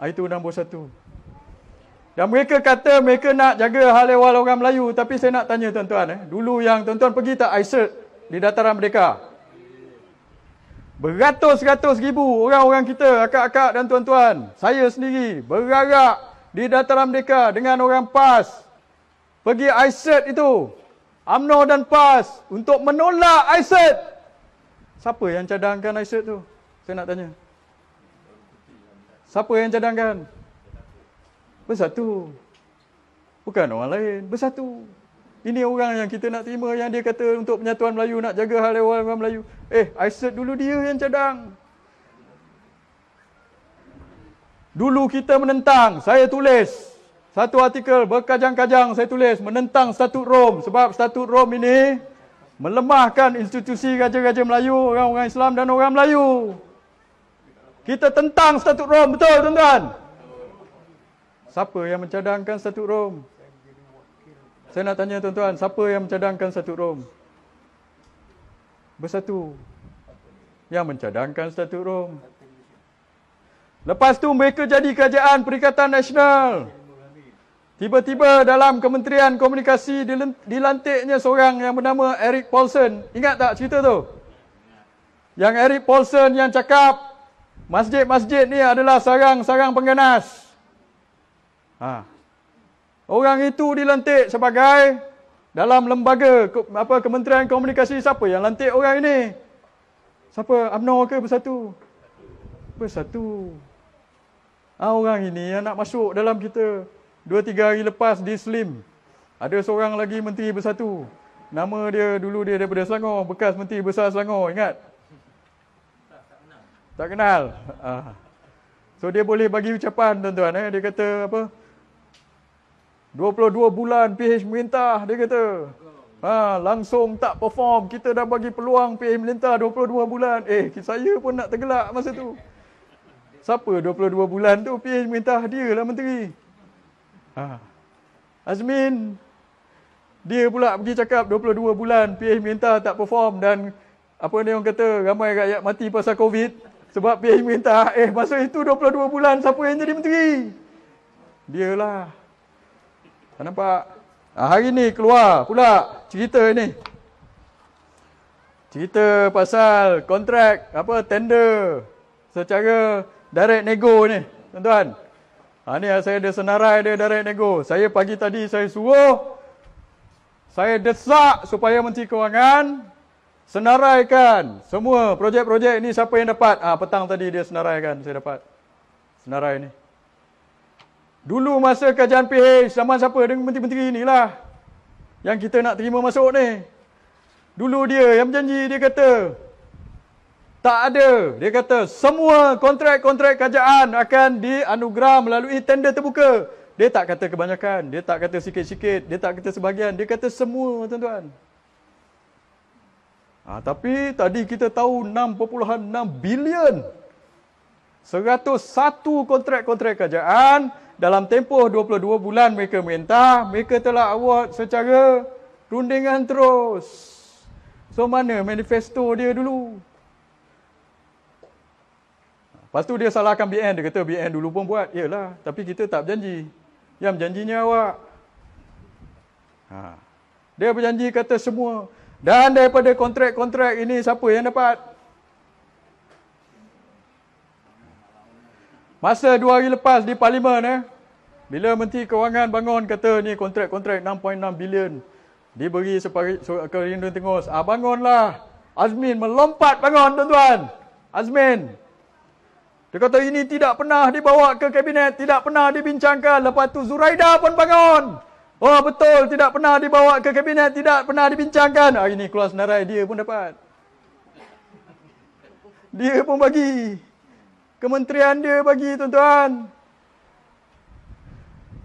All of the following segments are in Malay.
Itu nombor satu. Dan mereka kata mereka nak jaga hal ehwal orang Melayu. Tapi saya nak tanya tuan-tuan. Dulu yang tuan-tuan pergi tak ICERT di Dataran Merdeka? Beratus-ratus ribu orang-orang kita, akak-akak dan tuan-tuan, saya sendiri berarak di Dataran Merdeka dengan orang PAS. Pergi ICERT itu, UMNO dan PAS untuk menolak ICERT. Siapa yang cadangkan ICERT tu? Saya nak tanya. Siapa yang cadangkan? Bersatu. Bukan orang lain, bersatu. Ini orang yang kita nak terima, yang dia kata untuk penyatuan Melayu, nak jaga hal ehwal orang Melayu. ICERT dulu dia yang cadang. Dulu kita menentang, saya tulis satu artikel berkajang-kajang, saya tulis menentang Statut Rom. Sebab Statut Rom ini melemahkan institusi Raja-Raja Melayu, orang-orang Islam dan orang Melayu. Kita tentang Statut Rom, betul tuan-tuan? Siapa yang mencadangkan Statut Rom? Saya nak tanya tuan-tuan, siapa yang mencadangkan Statut Rom? Bersatu. Yang mencadangkan Statut Rom. Lepas tu mereka jadi Kerajaan Perikatan Nasional. Tiba-tiba dalam Kementerian Komunikasi dilantiknya seorang yang bernama Erik Paulsen. Ingat tak cerita tu? Yang Erik Paulsen yang cakap masjid-masjid ni adalah sarang-sarang pengganas. Orang itu dilantik sebagai dalam lembaga Kementerian Komunikasi. Siapa yang lantik orang ini? Siapa? UMNO ke Bersatu? Bersatu. Orang ini yang nak masuk dalam kita. 2-3 hari lepas di Slim, ada seorang lagi Menteri Bersatu. Nama dia dulu dia daripada Selangor, bekas Menteri Besar Selangor, ingat? Tak kenal. So dia boleh bagi ucapan tuan-tuan. Dia kata apa? 22 bulan PH merintah, dia kata. Langsung tak perform. Kita dah bagi peluang PH merintah 22 bulan. Saya pun nak tergelak masa tu. Siapa 22 bulan tu PH merintah? Dia lah menteri. Azmin, dia pula pergi cakap 22 bulan PH merintah tak perform. Dan apa dia orang kata, ramai rakyat mati pasal COVID sebab PH merintah. Masa itu 22 bulan siapa yang jadi menteri? Dialah. Tak nampak? Hari ni keluar pula cerita ni. Cerita pasal kontrak, tender secara direct nego ni, tuan-tuan. Ni saya ada senarai dia direct nego. Saya pagi tadi saya suruh, saya desak supaya Menteri Kewangan senaraikan semua projek-projek ni siapa yang dapat. Petang tadi dia senaraikan, saya dapat senarai ni. Dulu masa kajian PH, zaman siapa? Dengan menteri-menteri inilah yang kita nak terima masuk ni. Dulu dia yang berjanji, dia kata tak ada. Dia kata semua kontrak-kontrak kerajaan akan dianugerah melalui tender terbuka. Dia tak kata kebanyakan, dia tak kata sikit-sikit, dia tak kata sebahagian, dia kata semua, tuan-tuan. Tapi tadi kita tahu 6.6 bilion. 101 kontrak-kontrak kerajaan dalam tempoh 22 bulan mereka minta, mereka telah award secara rundingan terus. So mana manifesto dia dulu? Lepas tu dia salahkan BN, dia kata BN dulu pun buat. Yalah, tapi kita tak berjanji. Yang berjanjinya awak. Dia berjanji kata semua. Dan daripada kontrak-kontrak ini siapa yang dapat? Masa 2 hari lepas di Parlimen, bila Menteri Kewangan bangun kata ni kontrak-kontrak 6.6 bilion diberi ke Rindu Tengus. Bangunlah. Azmin melompat bangun, tuan-tuan. Azmin. Dia kata ini tidak pernah dibawa ke kabinet, tidak pernah dibincangkan. Lepas tu Zuraida pun bangun. Oh betul, tidak pernah dibawa ke kabinet, tidak pernah dibincangkan. Hari ni keluar senarai, dia pun dapat. Dia pun bagi. Kementerian dia bagi, tuan-tuan.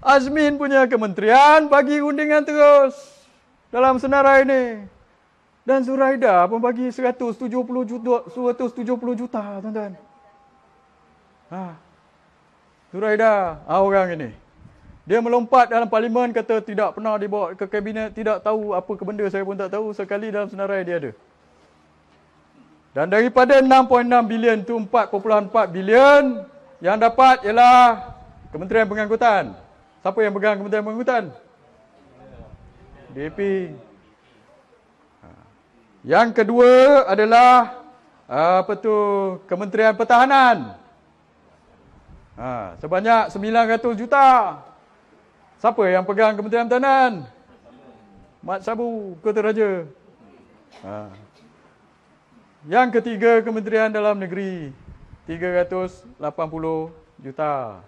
Azmin punya kementerian bagi rundingan terus dalam senarai ni. Dan Zuraida pun bagi 170 juta, tuan-tuan. Zuraida, orang ini. Dia melompat dalam Parlimen kata tidak pernah dibawa ke kabinet, tidak tahu apa ke benda, saya pun tak tahu. Sekali dalam senarai dia ada. Dan daripada 6.6 bilion tu 4.4 bilion yang dapat ialah Kementerian Pengangkutan. Siapa yang pegang Kementerian Pengangkutan? DAP. Yang kedua adalah Kementerian Pertahanan. Sebanyak 900 juta. Siapa yang pegang Kementerian Pertahanan? Mat Sabu, Kota Raja. Yang ketiga, Kementerian Dalam Negeri, 380 juta.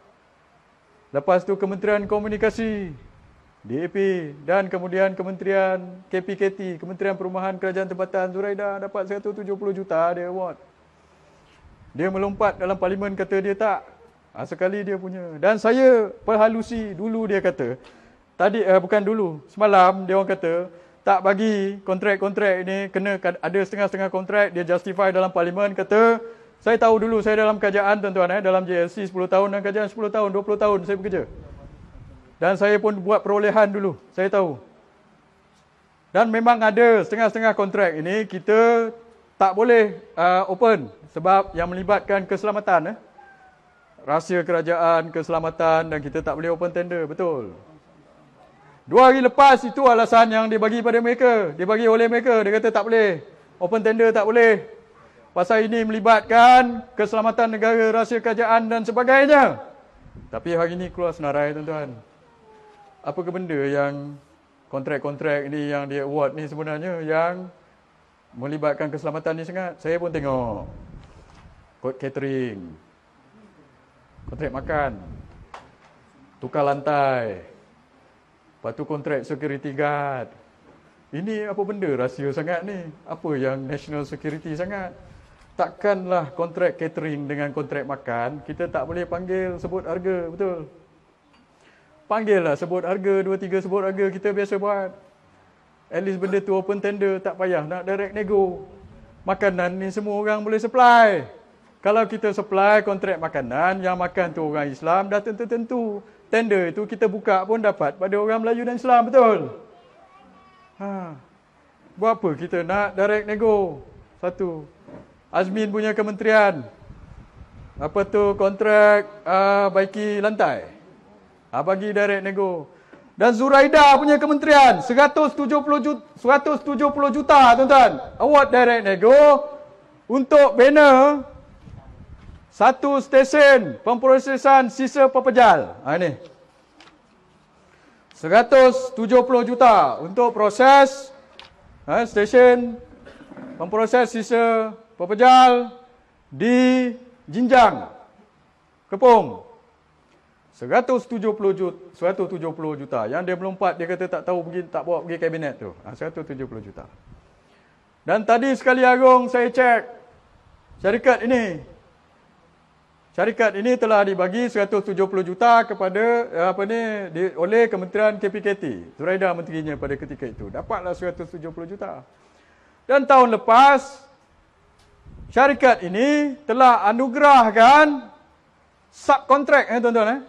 Lepas tu Kementerian Komunikasi, DAP, dan kemudian Kementerian KPKT, Kementerian Perumahan Kerajaan Tempatan, Zuraida dapat 170 juta dia award. Dia melompat dalam parlimen kata dia tak. Sekali dia punya. Dan saya perhalusi dulu dia kata, tadi bukan dulu, semalam dia orang kata tak bagi kontrak-kontrak ini, kena ada setengah-setengah kontrak, dia justify dalam parlimen, kata saya tahu dulu, saya dalam kerajaan tuan-tuan, dalam JLC 10 tahun dan kerajaan 10 tahun, 20 tahun saya bekerja. Dan saya pun buat perolehan dulu, saya tahu. Dan memang ada setengah-setengah kontrak ini kita tak boleh open sebab yang melibatkan keselamatan, rahsia kerajaan, keselamatan, dan kita tak boleh open tender, betul. 2 hari lepas itu alasan yang dia bagi pada mereka, dia bagi oleh mereka, dia kata tak boleh, open tender tak boleh. Pasal ini melibatkan keselamatan negara, rahsia kerajaan dan sebagainya. Tapi hari ini keluar senarai tuan-tuan. Apakah benda yang kontrak-kontrak ini yang dia award ni sebenarnya yang melibatkan keselamatan ni sangat? Saya pun tengok. Kod catering, kontrak makan, tukar lantai, lepas tu kontrak security guard. Ini apa benda rahsia sangat ni? Apa yang national security sangat? Takkanlah kontrak catering dengan kontrak makan, kita tak boleh panggil sebut harga, betul? Panggillah sebut harga, 2-3 sebut harga kita biasa buat. At least benda tu open tender, tak payah nak direct nego. Makanan ni semua orang boleh supply. Kalau kita supply kontrak makanan, yang makan tu orang Islam, dah tentu-tentu. Tender itu kita buka pun dapat pada orang Melayu dan Islam, betul? Buat apa kita nak direct nego? Satu. Azmin punya kementerian, apa tu kontrak baiki lantai, bagi direct nego. Dan Zuraida punya kementerian 170 juta tuan-tuan, award direct nego untuk bina satu stesen pemprosesan sisa pepejal. Ini 170 juta untuk proses stesen pemproses sisa pepejal di Jinjang, Kepung. 170 juta. Yang dia melompat, dia kata tak tahu pergi, tak bawa pergi kabinet tu. 170 juta. Dan tadi sekali agung saya cek syarikat ini telah dibagi 170 juta kepada oleh Kementerian KPKT. Zuraida menterinya pada ketika itu. Dapatlah 170 juta. Dan tahun lepas syarikat ini telah anugerahkan subkontrak tuan-tuan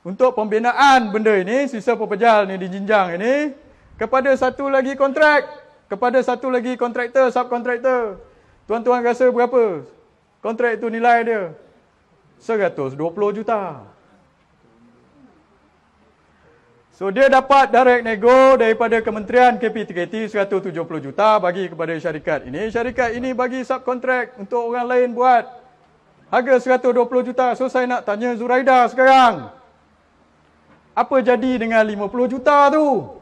untuk pembinaan benda ini, sisa pepejal ni di Jinjang ini, kepada satu lagi kontrak, kepada satu lagi kontraktor, subkontraktor. Tuan-tuan rasa berapa kontrak itu nilai dia? 120 juta. So dia dapat direct nego daripada Kementerian KPKT 170 juta bagi kepada syarikat ini. Syarikat ini bagi subkontrak untuk orang lain buat. Harga 120 juta. So saya nak tanya Zuraida sekarang, apa jadi dengan 50 juta tu?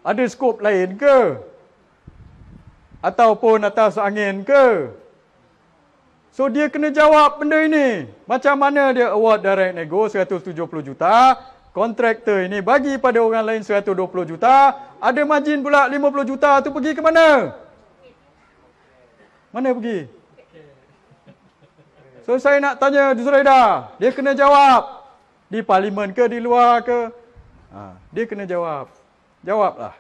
Ada skop lain ke? Ataupun atas angin ke? So dia kena jawab benda ini. Macam mana dia award direct nego 170 juta, kontraktor ini bagi pada orang lain 120 juta, ada margin pula 50 juta tu pergi ke mana? Mana pergi? So saya nak tanya Zuraida, dia kena jawab. Di parlimen ke, di luar ke? Dia kena jawab. Jawablah.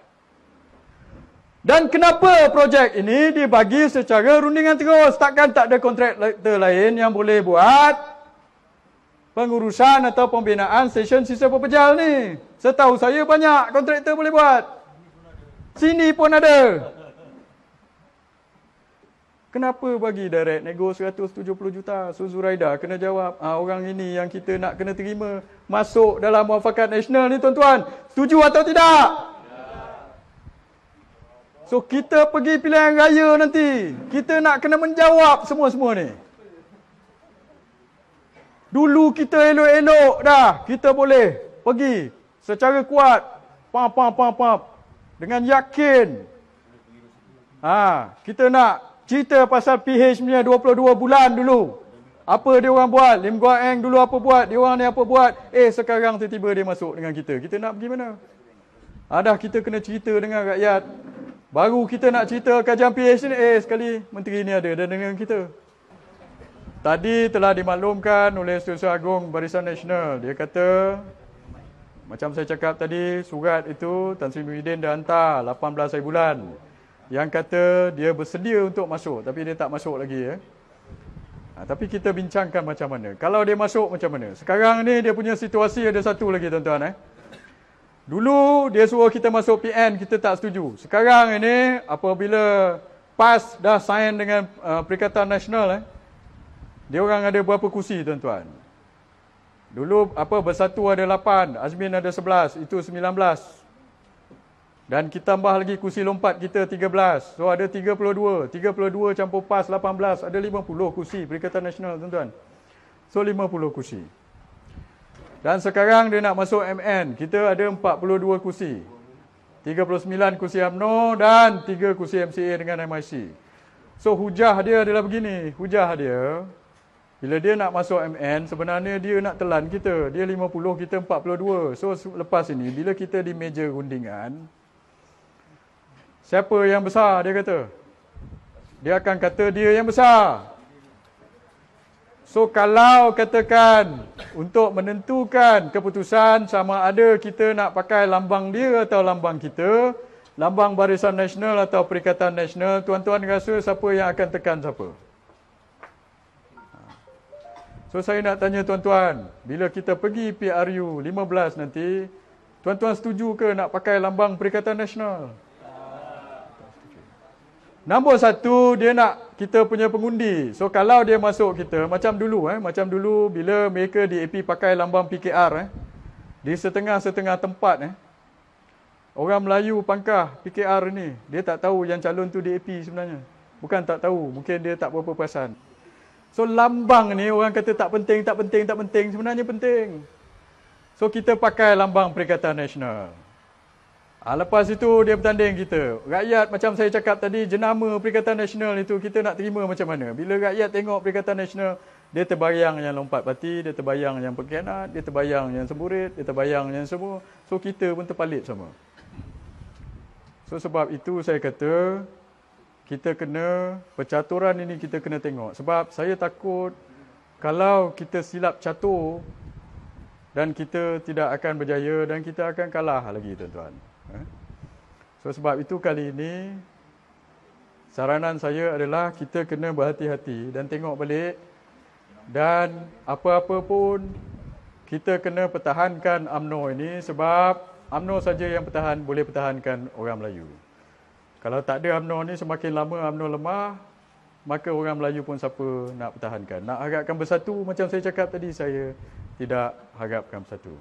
Dan kenapa projek ini dibagi secara rundingan terus? Takkan tak ada kontraktor lain yang boleh buat pengurusan atau pembinaan stesen sisa pepejal ni? Setahu saya banyak kontraktor boleh buat. Sini pun ada. Kenapa bagi direct nego 170 juta? So Zuraida kena jawab, orang ini yang kita nak kena terima masuk dalam muafakat nasional ni tuan-tuan. Setuju atau tidak? So kita pergi pilihan raya nanti, kita nak kena menjawab semua-semua ni. Dulu kita elok-elok dah, kita boleh pergi secara kuat, pam, dengan yakin. Kita nak cerita pasal PH punya 22 bulan dulu. Apa dia orang buat? Lim Guang Eng dulu apa buat? Dia orang ni apa buat? Sekarang tiba-tiba dia masuk dengan kita. Kita nak pergi mana? Dah kita kena cerita dengan rakyat. Baru kita nak cerita kajian PH ni, sekali menteri ni ada dengan kita. Tadi telah dimaklumkan oleh Setiausaha Agung Barisan Nasional. Dia kata, macam saya cakap tadi, surat itu Tan Sri Muhyiddin dah hantar 18 hari bulan. Yang kata dia bersedia untuk masuk, tapi dia tak masuk lagi. Tapi kita bincangkan macam mana. Kalau dia masuk macam mana. Sekarang ni dia punya situasi ada satu lagi tuan-tuan. Dulu dia suruh kita masuk PN, kita tak setuju. Sekarang ini apabila PAS dah sign dengan Perikatan Nasional, dia orang ada berapa kursi tuan-tuan? Dulu Bersatu ada 8, Azmin ada 11, itu 19. Dan kita tambah lagi kursi lompat kita 13. So ada 32. 32 campur PAS 18. Ada 50 kursi Perikatan Nasional tuan-tuan. So 50 kursi. Dan sekarang dia nak masuk MN. Kita ada 42 kursi. 39 kursi UMNO dan 3 kursi MCA dengan MIC. So hujah dia adalah begini. Hujah dia, bila dia nak masuk MN, sebenarnya dia nak telan kita. Dia 50, kita 42. So lepas ini, bila kita di meja rundingan, siapa yang besar, dia kata. Dia akan kata dia yang besar. So kalau katakan untuk menentukan keputusan sama ada kita nak pakai lambang dia atau lambang kita, lambang Barisan Nasional atau Perikatan Nasional, tuan-tuan rasa siapa yang akan tekan siapa? So saya nak tanya tuan-tuan, bila kita pergi PRU 15 nanti, tuan-tuan setuju ke nak pakai lambang Perikatan Nasional? Nombor 1, dia nak kita punya pengundi. So kalau dia masuk kita, macam dulu bila mereka di AP pakai lambang PKR, di setengah-setengah tempat, orang Melayu pangkah PKR ni, dia tak tahu yang calon tu di AP sebenarnya. Bukan tak tahu, mungkin dia tak berapa perasan. So lambang ni orang kata tak penting, sebenarnya penting. So kita pakai lambang Perikatan Nasional. Lepas itu dia bertanding kita. Rakyat macam saya cakap tadi, jenama Perikatan Nasional itu kita nak terima macam mana. Bila rakyat tengok Perikatan Nasional, dia terbayang yang lompat parti, dia terbayang yang pengkhianat, dia terbayang yang semburit, dia terbayang yang semua. So kita pun terpalit sama. So sebab itu saya kata, kita kena, percaturan ini kita kena tengok. Sebab saya takut kalau kita silap catur dan kita tidak akan berjaya dan kita akan kalah lagi tuan-tuan. So sebab itu kali ini saranan saya adalah kita kena berhati-hati dan tengok balik, dan apa-apa pun kita kena pertahankan UMNO ini, sebab UMNO saja yang boleh pertahankan orang Melayu. Kalau tak ada UMNO ni, semakin lama UMNO lemah, maka orang Melayu pun siapa nak pertahankan. Nak harapkan bersatu, macam saya cakap tadi, saya tidak harapkan bersatu.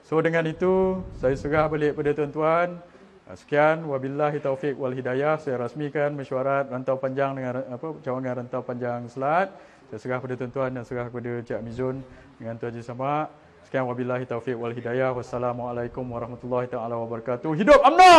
So dengan itu, saya serah balik pada tuan-tuan. Sekian, wabillahi taufiq wal hidayah. Saya rasmikan mesyuarat rantau panjang dengan cawangan rantau panjang Selat. Saya serah pada tuan-tuan dan serah kepada Cik Mizun dengan Tuan Haji Samak. Sekian, wabillahi taufiq wal hidayah. Wassalamualaikum warahmatullahi taala wabarakatuh. Hidup UMNO!